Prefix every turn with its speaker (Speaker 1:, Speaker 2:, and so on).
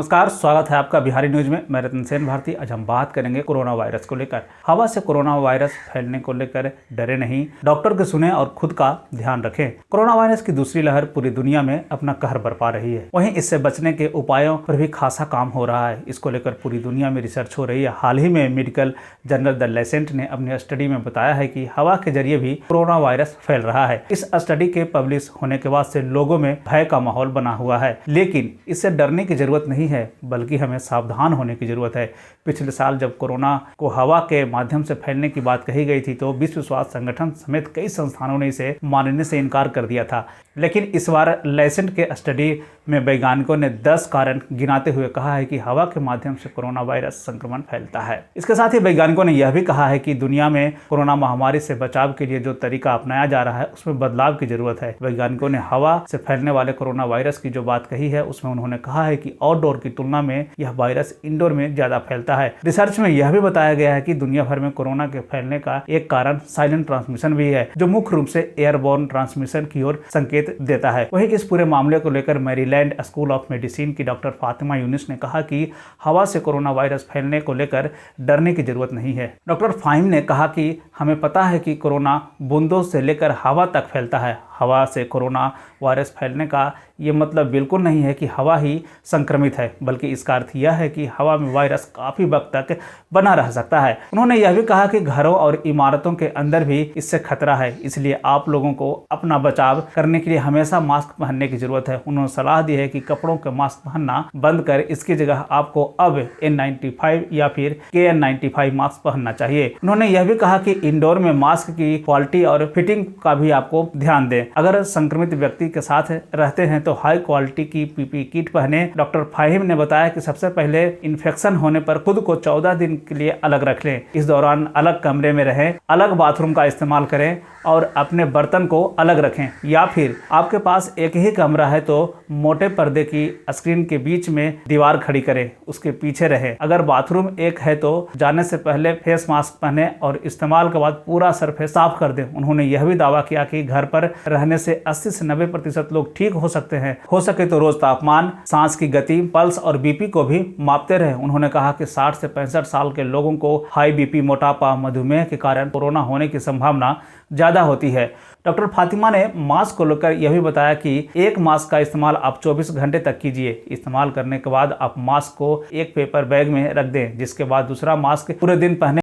Speaker 1: नमस्कार, स्वागत है आपका बिहारी न्यूज में। मैं रतन सेन भारती। आज हम बात करेंगे कोरोना वायरस को लेकर। हवा से कोरोना वायरस फैलने को लेकर डरे नहीं, डॉक्टर की सुने और खुद का ध्यान रखें। कोरोना वायरस की दूसरी लहर पूरी दुनिया में अपना कहर बरपा रही है। वहीं इससे बचने के उपायों पर भी खासा काम हो रहा है। इसको लेकर पूरी दुनिया में रिसर्च हो रही है। हाल ही में मेडिकल जर्नल द लैंसेट ने अपनी स्टडी में बताया है कि हवा के जरिए भी कोरोना वायरस फैल रहा है। इस स्टडी के पब्लिश होने के बाद से लोगों में भय का माहौल बना हुआ है, लेकिन इससे डरने की जरूरत नहीं है, बल्कि हमें सावधान होने की जरूरत है। पिछले साल जब कोरोना को हवा के माध्यम से फैलने की बात कही गई थी तो विश्व स्वास्थ्य संगठन समेत कई संस्थानों ने इसे मानने से इनकार कर दिया था। लेकिन इस बार लैंसेट के स्टडी में वैज्ञानिकों ने 10 कारण गिनाते हुए कहा है कि हवा के माध्यम से कोरोना वायरस संक्रमण फैलता है। इसके साथ ही वैज्ञानिकों ने यह भी कहा है कि दुनिया में कोरोना महामारी से बचाव के लिए जो तरीका अपनाया जा रहा है उसमें बदलाव की जरूरत है। वैज्ञानिकों ने हवा से फैलने वाले कोरोना वायरस की जो बात कही है उसमें उन्होंने कहा है कि आउटडोर की तुलना में यह वायरस इंडोर में ज्यादा फैलता है। रिसर्च में यह भी बताया गया है कि दुनिया भर में कोरोना के फैलने का एक कारण साइलेंट ट्रांसमिशन भी है, जो मुख्य रूप से एयरबोर्न ट्रांसमिशन की ओर संकेत देता है। वहीं इस पूरे मामले को लेकर मैरीलैंड स्कूल ऑफ मेडिसिन की डॉक्टर फातिमा यूनिस ने कहा कि हवा से कोरोना वायरस फैलने को लेकर डरने की जरूरत नहीं है। डॉक्टर फाहिम ने कहा कि हमें पता है कि कोरोना बूंदों से लेकर हवा तक फैलता है। हवा से कोरोना वायरस फैलने का ये मतलब बिल्कुल नहीं है कि हवा ही संक्रमित है, बल्कि इसका अर्थ यह है कि हवा में वायरस काफी वक्त तक बना रह सकता है। उन्होंने यह भी कहा कि घरों और इमारतों के अंदर भी इससे खतरा है, इसलिए आप लोगों को अपना बचाव करने के लिए हमेशा मास्क पहनने की जरूरत है। उन्होंने सलाह दी है कि कपड़ों के मास्क पहनना बंद कर इसकी जगह आपको अब N95 या फिर KN95 मास्क पहनना चाहिए। उन्होंने यह भी कहा कि इंडोर में मास्क की क्वालिटी और फिटिंग का भी आपको ध्यान दें। अगर संक्रमित व्यक्ति के साथ रहते हैं तो हाई क्वालिटी की पीपी किट पहने। डॉक्टर फाहिम ने बताया कि सबसे पहले इन्फेक्शन होने पर खुद को 14 दिन के लिए अलग रख लें। इस दौरान अलग कमरे में रहें, अलग बाथरूम का इस्तेमाल करें और अपने बर्तन को अलग रखें। या फिर आपके पास एक ही कमरा है तो मोटे पर्दे की स्क्रीन के बीच में दीवार खड़ी करें, उसके पीछे रहें। अगर बाथरूम एक है तो जाने से पहले फेस मास्क पहने और इस्तेमाल के बाद पूरा सरफेस साफ कर दें। उन्होंने यह भी दावा किया कि घर पर रहने से 80 से 90% लोग ठीक हो सकते हैं। हो सके तो रोज तापमान, सांस की गति, पल्स और बीपी को भी मापते रहें। उन्होंने कहा कि 60 से 65 साल के लोगों को हाई बीपी, मोटापा, मधुमेह के कारण कोरोना होने की संभावना ज्यादा होती है। डॉक्टर फातिमा ने मास्क को लेकर यह भी बताया कि एक मास्क का इस्तेमाल आप 24 घंटे तक कीजिए। इस्तेमाल करने के बाद आप मास्क को एक पेपर बैग में रख दें, जिसके बाद दूसरा मास्क पूरे दिन पहने